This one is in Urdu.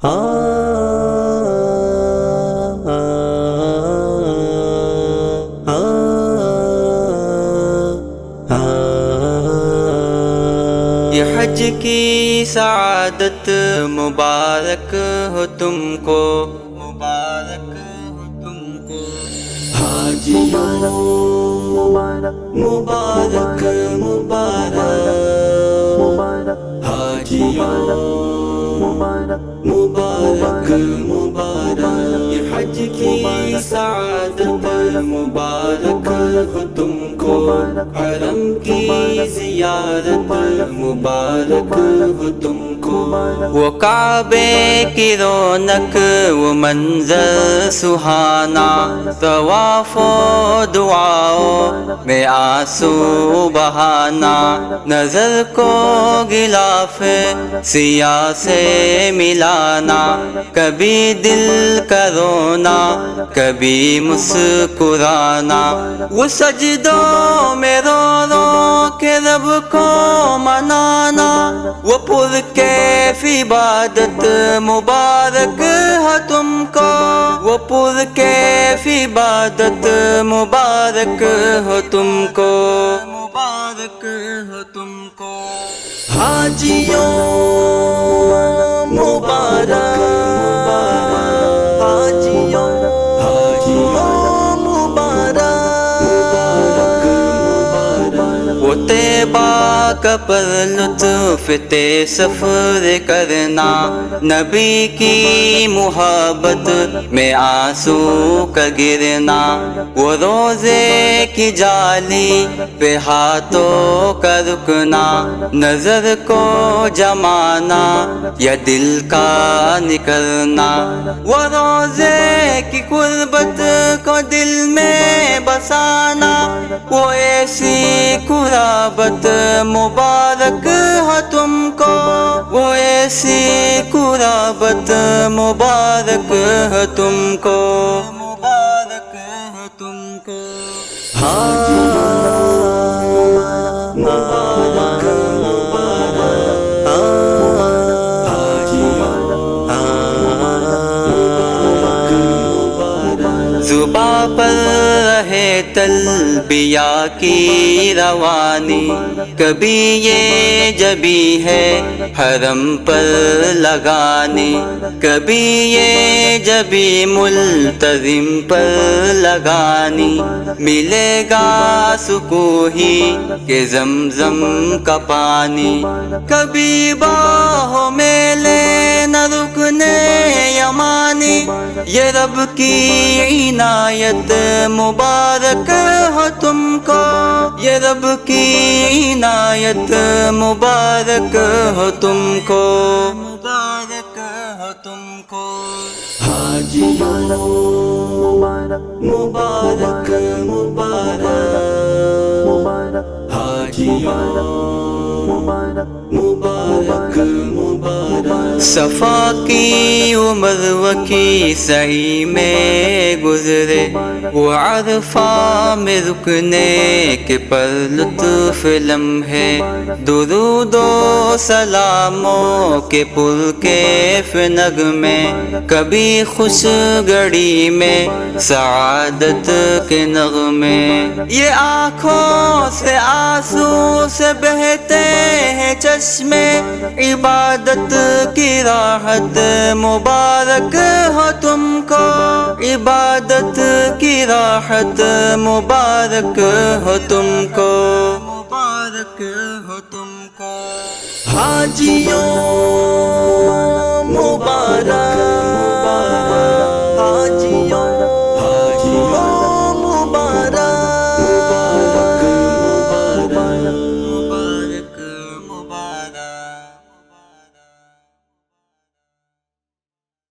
یہ حج کی سعادت مبارک ہو تم کو، مبارک ہو تم کو حاجیوں، مبارک مبارک حاجیوں، مبارک مبارک یہ حج کی سعادت مبارک ہو تم کو، حرم کی زیارت مبارک ہو تم کو، وہ کعبے کی رونق وہ منظر سہانا، طواف و دعاؤں میں آنسو بہانا، نظر کو غلاف سیاہ سے ملانا، کبھی دل کا رونا کبھی مسکرانا، وہ سجدوں میں رو رو کے رب کو منانا، وہ پر کیف عبادت مبارک ہے تم کو، وہ پر کیف عبادت مبارک ہو تم کو، مبارک ہو تم کو حاجیوں، مبارک حاجیوں، وہ طیبہ کا پر لطف تے سفر کرنا، نبی کی محبت میں آنسو کا گرنا، وہ روزے کی جالی پہ ہاتھوں کا رکنا، نظر کو جمانا یا دل کا نکلنا، وہ روزے کی قربت کو دل میں بسانا، وہ ایسی قرابت مبارک ہے تم کو، وہ ایسی قرابت مبارک ہے تم کو، مبارک ہے تم کو مبارک زباں پر رہے تلبیہ کی روانی، کبھی یہ جبی ہے حرم پر لگانی، کبھی یہ جبی ملتزم پر لگانی، ملے گا سکون ہی کہ زمزم کا پانی، کبھی باہوں میں لینا رکنے یمانی، یہ رب کی عنایت مبارک ہو تم کو، یہ رب کی عنایت مبارک ہو تم کو، مبارک ہو تم کو حاجیوں، مبارک مبارک حاجیوں، مبارک مبارک صفا کی مروہ کی سعی میں گزرے، وہ عرفہ میں رکنے کے پر لطف لمحے، درود و سلاموں کے پر کیف نغمے، کبھی خوش گھڑی میں سعادت کے نغمے، یہ آنکھوں سے آنسو سے بہتے ہیں چشمے، عبادت کی راحت مبارک ہو تم کو، عبادت کی راحت مبارک ہو تم کو، مبارک ہو تم کو حاجیوں،